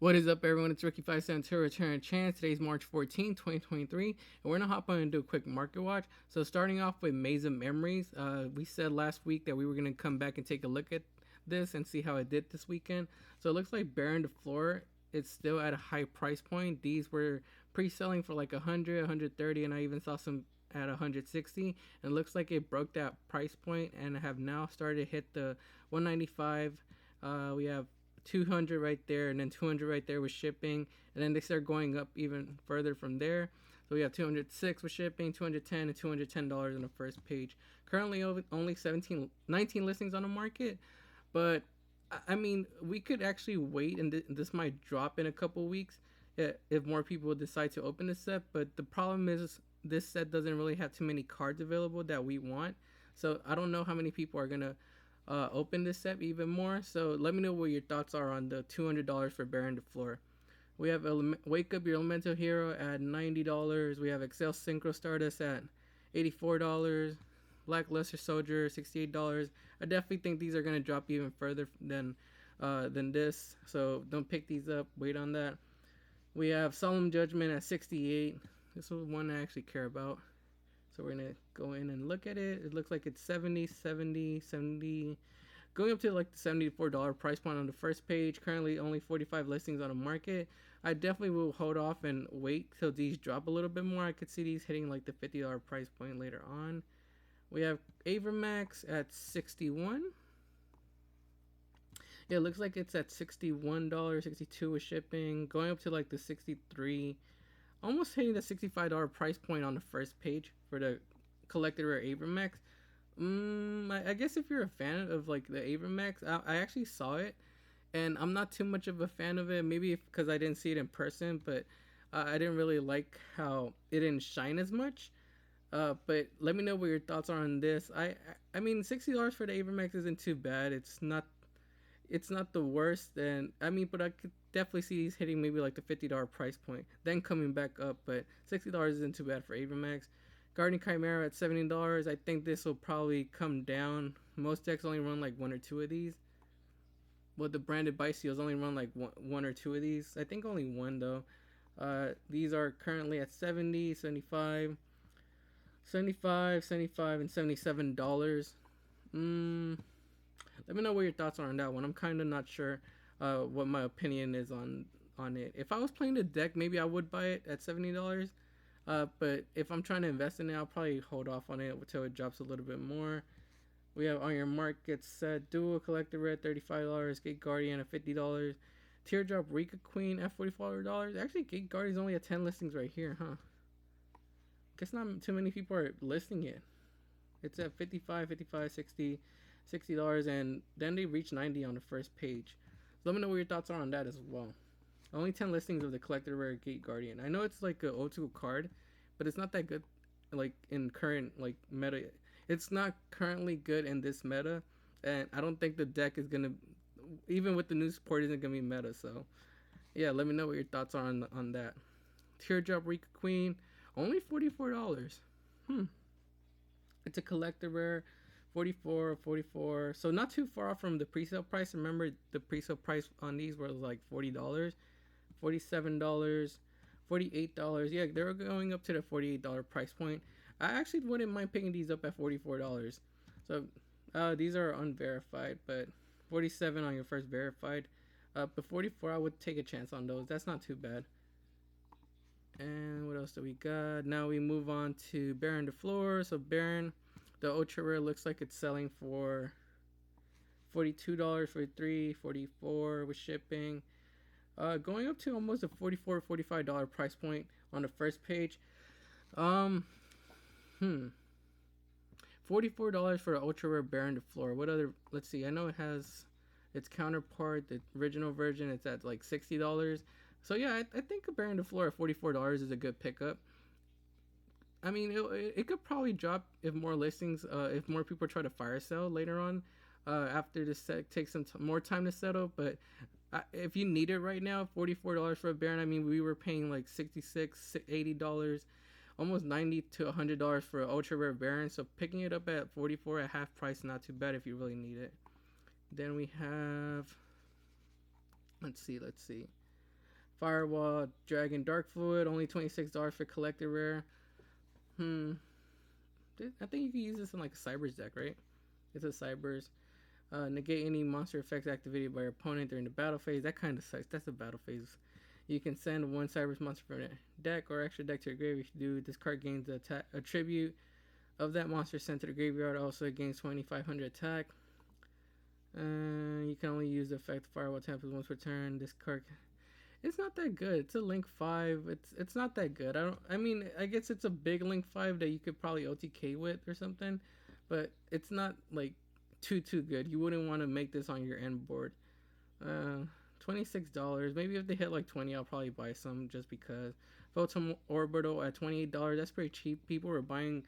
What is up, everyone? It's Ricky572 Return Chance. Today's March 14, 2023, and we're gonna hop on and do a quick market watch. So, starting off with Maze of Memories, we said last week that we were gonna come back and take a look at this and see how it did this weekend. So, it looks like Baron de Floor, it's still at a high price point. These were pre-selling for like 100, 130, and I even saw some at 160. And it looks like it broke that price point and have now started to hit the 195. We have 200 right there, and then 200 right there with shipping, and then they start going up even further from there. So we have 206 with shipping, 210, and $210 on the first page. Currently only 19 listings on the market, but I mean, we could actually wait, and this might drop in a couple weeks if more people decide to open this set. But the problem is this set doesn't really have too many cards available that we want, so I don't know how many people are gonna open this set even more. So let me know what your thoughts are on the $200 for Baron de Floor. We have Wake Up Your Elemental Hero at $90. We have Excel Synchro Stardust at $84. Black Luster Soldier $68. I definitely think these are gonna drop even further than this. So don't pick these up. Wait on that. We have Solemn Judgment at 68. This is one I actually care about. So we're gonna go in and look at it. It looks like it's 70, 70, 70, going up to like the $74 price point on the first page. Currently only 45 listings on the market. I definitely will hold off and wait till these drop a little bit more. I could see these hitting like the $50 price point later on. We have Avermax at 61. Yeah, it looks like it's at $61, 62 with shipping, going up to like the 63, almost hitting the $65 price point on the first page for the collected rare Avermax. I guess if you're a fan of like the Avermax, I actually saw it, and I'm not too much of a fan of it. Maybe because I didn't see it in person, but I didn't really like how it didn't shine as much. But let me know what your thoughts are on this. I mean, $60 for the Avermax isn't too bad. It's not the worst, and I mean, but I could definitely see these hitting maybe like the $50 price point, then coming back up. But $60 isn't too bad for Avermax. Guardian Chimera at $70. I think this will probably come down. Most decks only run like one or two of these. Well, the branded Byseals only run like one or two of these. I think only one though. These are currently at 70, 75, 75, 75, and $77. Let me know what your thoughts are on that one. I'm kind of not sure what my opinion is on it. If I was playing the deck, maybe I would buy it at $70. But if I'm trying to invest in it, I'll probably hold off on it until it drops a little bit more. We have On Your Mark Get Set Dual Collector Red $35, Gate Guardian at $50, Teardrop Rika Queen at $44. Actually, Gate Guardian's only at 10 listings right here, huh? Guess not too many people are listing it. It's at 55, 55, 60, $60, and then they reach 90 on the first page. So let me know what your thoughts are on that as well. Only 10 listings of the collector rare Gate Guardian. I know it's like an old school card, but it's not that good like in current like meta. It's not currently good in this meta, and I don't think the deck is gonna, even with the new support, isn't gonna be meta. So yeah, let me know what your thoughts are on that. Teardrop Rika Queen, only $44. It's a collector rare. 44, so not too far off from the pre-sale price. Remember, the pre-sale price on these was like $40, $47, $48. Yeah, they were going up to the $48 price point. I actually wouldn't mind picking these up at $44. So these are unverified, but 47 on your first verified. But 44, I would take a chance on those. That's not too bad. And what else do we got? Now we move on to Baron de Floor. So Baron, the ultra rare, looks like it's selling for $42, 43, 44 with shipping. Going up to almost a $44, $45 price point on the first page. $44 for the ultra rare Baron de Floor. What other? Let's see. I know it has its counterpart, the original version. It's at like $60. So yeah, I think a Baron de Floor at $44 is a good pickup. I mean, it could probably drop if more listings, if more people try to fire sell later on, after the set takes some more time to settle. But if you need it right now, $44 for a Baron. I mean, we were paying like $66, $80, almost $90 to $100 for an ultra rare Baron. So picking it up at 44 at half price, not too bad if you really need it. Then we have, let's see. Firewall Dragon Dark Fluid, only $26 for collector rare. I think you can use this in like a Cybers deck, right? It's a Cybers. Negate any monster effects activated by your opponent during the battle phase. That kind of sucks. That's a battle phase. You can send one Cybers monster from a deck or extra deck to your graveyard. If you do, this card gains a tribute of that monster sent to the graveyard. Also, it gains 2,500 attack. You can only use the effect Firewall Tempest once per turn. This card, it's not that good. It's a Link 5. It's not that good. I mean, I guess it's a big Link 5 that you could probably OTK with or something, but it's not like too good. You wouldn't want to make this on your end board. $26. Maybe if they hit like 20, I'll probably buy some just because. Photon Orbital at $28. That's pretty cheap. People were buying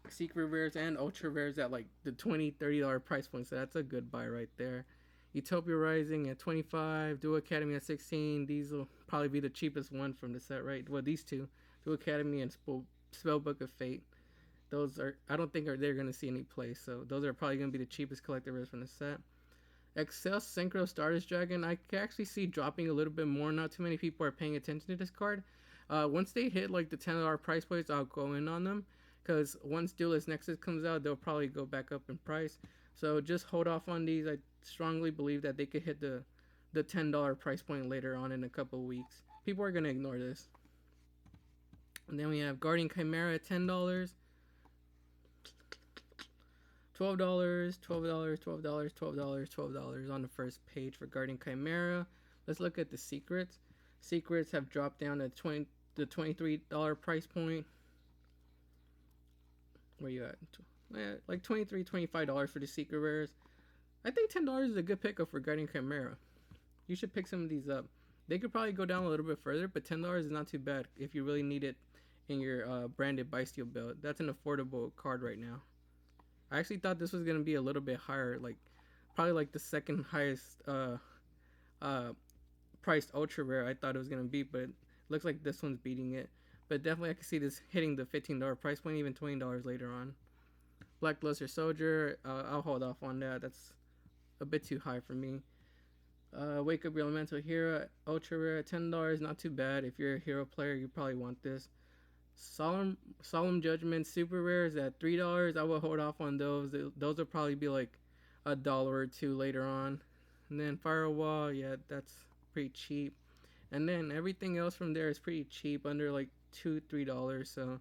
secret rares and ultra rares at like the $20-$30 price point, so that's a good buy right there. Utopia Rising at 25, Dual Academy at 16. These will probably be the cheapest one from the set, right? Well, these two, Dual Academy and Spellbook of Fate. Those are, I don't think they're going to see any play, so those are probably going to be the cheapest collector rares from the set. Excel Synchro Stardust Dragon, I can actually see dropping a little bit more. Not too many people are paying attention to this card. Once they hit like the $10 price points, I'll go in on them, because once Duelist Nexus comes out, they'll probably go back up in price. So just hold off on these. I strongly believe that they could hit the $10 price point later on in a couple of weeks. People are going to ignore this. And then we have Guardian Chimera at $10. $12, $12, $12, $12, $12 on the first page for Guardian Chimera. Let's look at the secrets. Secrets have dropped down to the $23 price point. Where you at? Like $23, $25 for the secret rares. I think $10 is a good pickup for Guardian Chimera. You should pick some of these up. They could probably go down a little bit further, but $10 is not too bad if you really need it in your branded Bysteel build. That's an affordable card right now. I actually thought this was going to be a little bit higher, like probably like the second highest priced ultra rare I thought it was going to be, but it looks like this one's beating it. But definitely I can see this hitting the $15 price point, even $20 later on. Blackluster Soldier, I'll hold off on that. That's a bit too high for me. Wake Up Your Elemental Hero, ultra rare at $10, not too bad. If you're a hero player, you probably want this. Solemn Judgment super rares at $3. I will hold off on those. Those will probably be like $1 or $2 later on. And then Firewall, yeah, that's pretty cheap. And then everything else from there is pretty cheap, under like $2-3. So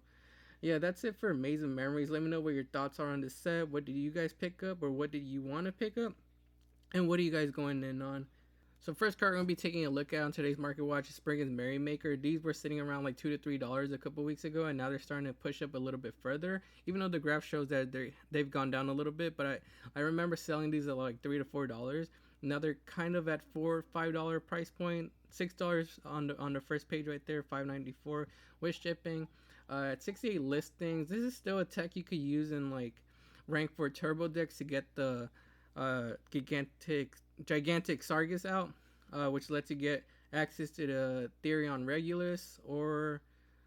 yeah, that's it for Maze of Memories. Let me know what your thoughts are on this set. What did you guys pick up, or what did you want to pick up, and what are you guys going in on? So first card we're going to be taking a look at on today's Market Watch is Spriggan's Merrymaker. These were sitting around like $2-3 a couple weeks ago, and now they're starting to push up a little bit further, even though the graph shows that they've gone down a little bit. But I remember selling these at like $3-4. Now they're kind of at $4-5 price point, $6 on the first page right there, $5.94 with shipping. At 68 listings, this is still a tech you could use in like rank 4 turbo decks to get the gigantic Sargus out, which lets you get access to the Therion Regulus, or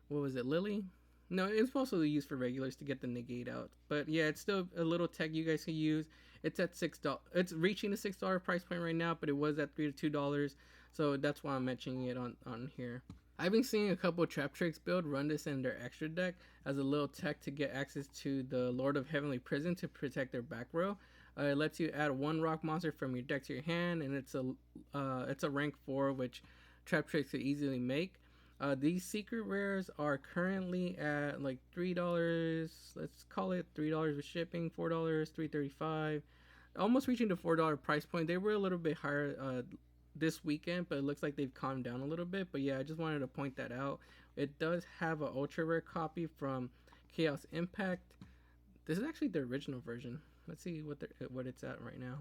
what was it, Lily? No, it's mostly used for regulars to get the negate out. But yeah, it's still a little tech you guys can use. It's at $6. It's reaching the $6 price point right now, but it was at $3-2, so that's why I'm mentioning it on here. I've been seeing a couple of Trap Tricks build run this in their extra deck as a little tech to get access to the Lord of Heavenly Prison to protect their back row. It lets you add one rock monster from your deck to your hand, and it's a rank 4, which Trap Tricks could easily make. These secret rares are currently at like $3. Let's call it $3 with shipping, $4, $3.35, almost reaching the $4 price point. They were a little bit higher this weekend, but it looks like they've calmed down a little bit. But yeah, I just wanted to point that out. It does have an ultra rare copy from Chaos Impact. This is actually the original version. Let's see what it's at right now.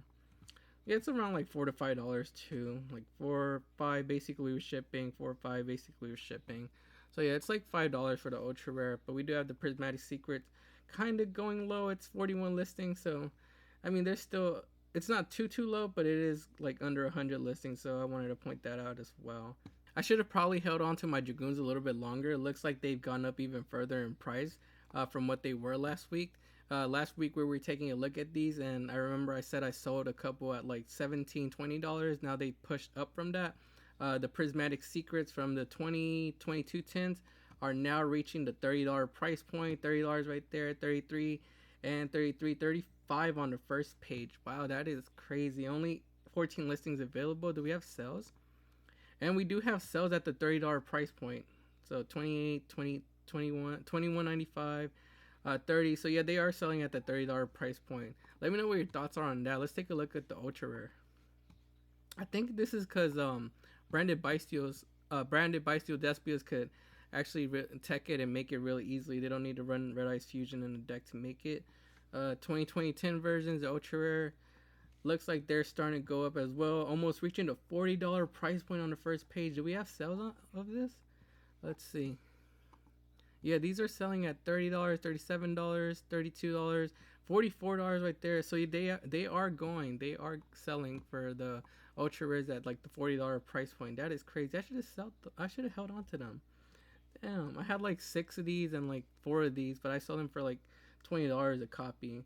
Yeah, it's around like $4-5 too. Like $4-5 basically with shipping, $4-5 basically with shipping. So yeah, it's like $5 for the ultra rare. But we do have the Prismatic Secrets kind of going low. It's 41 listings, so I mean there's still, it's not too low, but it is like under 100 listings. So I wanted to point that out as well. I should have probably held on to my Dragoons a little bit longer. It looks like they've gone up even further in price from what they were last week. Last week we were taking a look at these, and I remember I said I sold a couple at like $17-20. Now they pushed up from that. The Prismatic Secrets from the 2022 tins are now reaching the $30 price point. $30 right there, 33 and 33, 35 on the first page. Wow, that is crazy. Only 14 listings available. Do we have sales? And we do have sales at the $30 price point. So 28, 20, 21, 21.95, 30. So yeah, they are selling at the $30 price point. Let me know what your thoughts are on that. Let's take a look at the ultra rare. I think this is because branded Bystials, Despios could actually tech it and make it really easily. They don't need to run Red Eyes Fusion in the deck to make it. 2020 10 versions, the ultra rare, looks like they're starting to go up as well, almost reaching the $40 price point on the first page. Do we have sales of this? Let's see. Yeah, these are selling at $30, $37, $32, $44 right there. So they are selling for the ultra rares at like the $40 price point. That is crazy. I should have held on to them. Damn, I had like 6 of these and like 4 of these, but I sold them for like $20 a copy.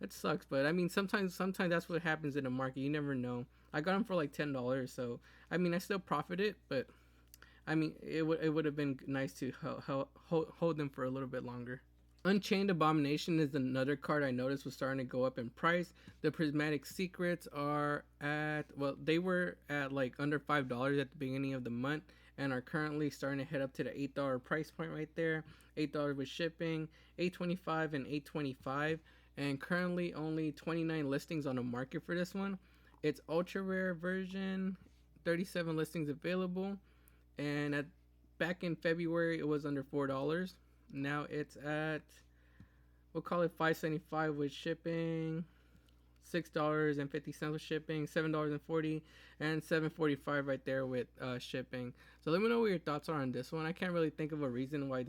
That sucks, but I mean, sometimes that's what happens in the market. You never know. I got them for like $10, so I mean, I still profited, but I mean, it would have been nice to hold them for a little bit longer. Unchained Abomination is another card I noticed was starting to go up in price. The Prismatic Secrets are at, well, they were at like under $5 at the beginning of the month and are currently starting to head up to the $8 price point right there. $8 with shipping, $8.25 and $8.25, and currently only 29 listings on the market for this one. It's ultra rare version, 37 listings available, and back in February it was under $4. Now it's at, we'll call it $5.75 with shipping, $6.50 with shipping, $7.40, and $7.45 right there with shipping. So let me know what your thoughts are on this one. I can't really think of a reason why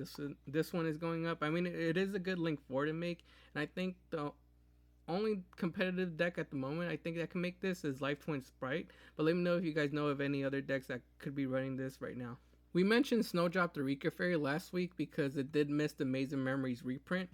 this one is going up. I mean, it is a good link 4 to make, and I think the only competitive deck at the moment I think that can make this is Life Twin Sprite. But let me know if you guys know of any other decks that could be running this right now. We mentioned Snowdrop the Rika Fairy last week because it did miss the Amazing Memories reprint.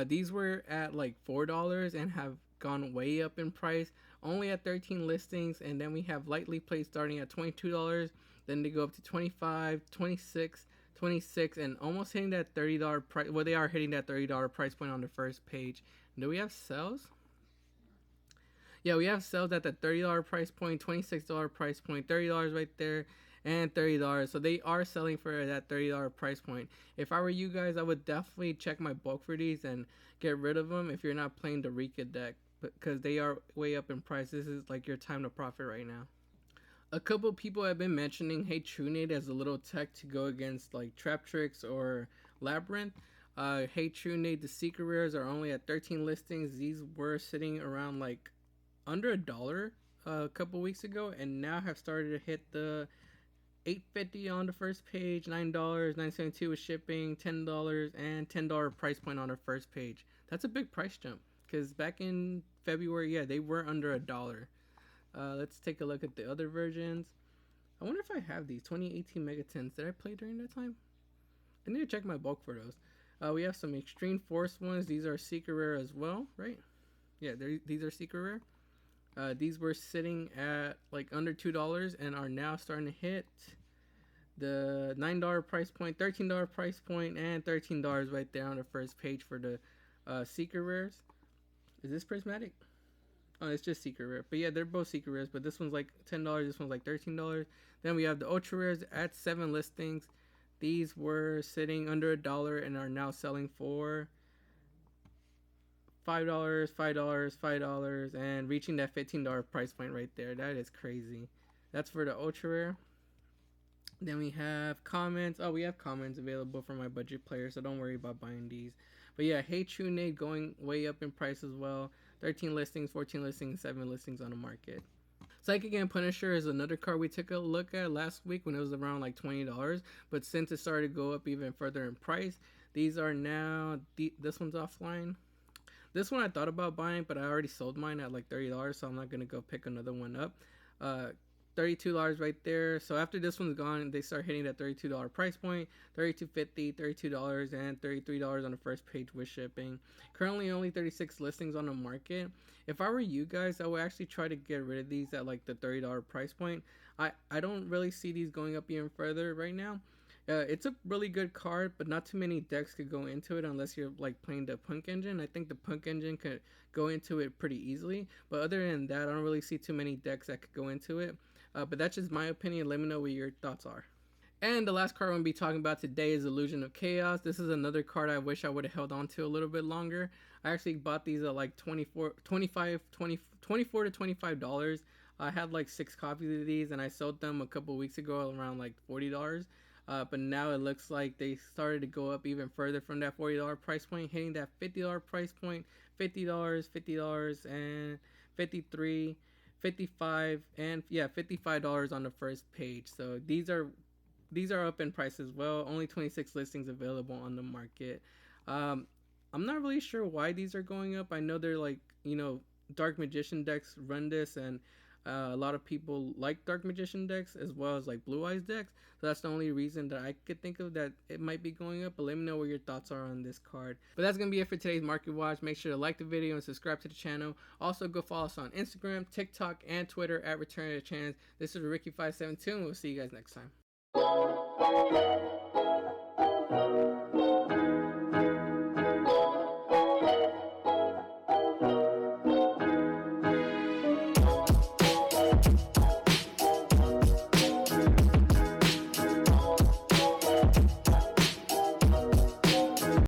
These were at like $4 and have gone way up in price, only at 13 listings, and then we have Lightly Played starting at $22, then they go up to $25, $26, $26, and almost hitting that $30 price. Well, they are hitting that $30 price point on the first page. Do we have sales? Yeah, we have sales at the $30 price point, $26 price point, $30 right there, and $30. So they are selling for that $30 price point. If I were you guys, I would definitely check my bulk for these and get rid of them if you're not playing the Rika deck, because they are way up in price. This is like your time to profit right now. A couple people have been mentioning Hey Trunade as a little tech to go against like Trap Tricks or Labyrinth. Hey Trunade, the secret rares are only at 13 listings. These were sitting around like under $1 a couple weeks ago, and now have started to hit the $8.50 on the first page, $9, $9.72 with shipping, $10, and $10 price point on the first page. That's a big price jump, because back in February, yeah, they were under $1. Let's take a look at the other versions. I wonder if I have these 2018 Megatens. Did I play during that time? I need to check my bulk for those. We have some Extreme Force ones. These are secret rare as well, right? Yeah, these are secret rare. These were sitting at like under $2 and are now starting to hit the $9 price point, $13 price point, and $13 right there on the first page for the secret rares. Is this prismatic? Oh, it's just secret rare. But yeah, they're both secret rares, but this one's like $10, this one's like $13. Then we have the ultra rares at 7 listings. These were sitting under $1 and are now selling for $5, $5, $5, and reaching that $15 price point right there. That is crazy. That's for the ultra rare. Then we have comments. Oh, we have comments available for my budget players, so don't worry about buying these. But yeah, Hey Trunade going way up in price as well. 13 listings, 14 listings, 7 listings on the market. Psychic and Punisher is another card we took a look at last week when it was around like $20, but since it started to go up even further in price, these are now, this one's offline. This one I thought about buying, but I already sold mine at like $30, so I'm not going to go pick another one up. $32 right there. So after this one's gone, they start hitting that $32 price point, $32.50, $32, and $33 on the first page with shipping. Currently, only 36 listings on the market. If I were you guys, I would actually try to get rid of these at like the $30 price point. I don't really see these going up even further right now. It's a really good card, but not too many decks could go into it unless you're like playing the Punk engine. I think the Punk engine could go into it pretty easily, but other than that, I don't really see too many decks that could go into it. But that's just my opinion. Let me know what your thoughts are. And the last card I'm going to be talking about today is Illusion of Chaos. This is another card I wish I would have held on to a little bit longer. I actually bought these at like 24 to $25. I had like 6 copies of these and I sold them a couple weeks ago around like $40. But now it looks like they started to go up even further from that $40 price point, hitting that $50 price point, $50, $50, and 53, 55, and yeah, $55 on the first page. So these are up in price as well. Only 26 listings available on the market. Um, I'm not really sure why these are going up. I know they're like, Dark Magician decks run this, and a lot of people like Dark Magician decks as well as like Blue Eyes decks. So that's the only reason that I could think of that it might be going up. But let me know what your thoughts are on this card. But that's going to be it for today's Market Watch. Make sure to like the video and subscribe to the channel. Also, go follow us on Instagram, TikTok, and Twitter at Return of the Chance. This is Ricky572, and we'll see you guys next time.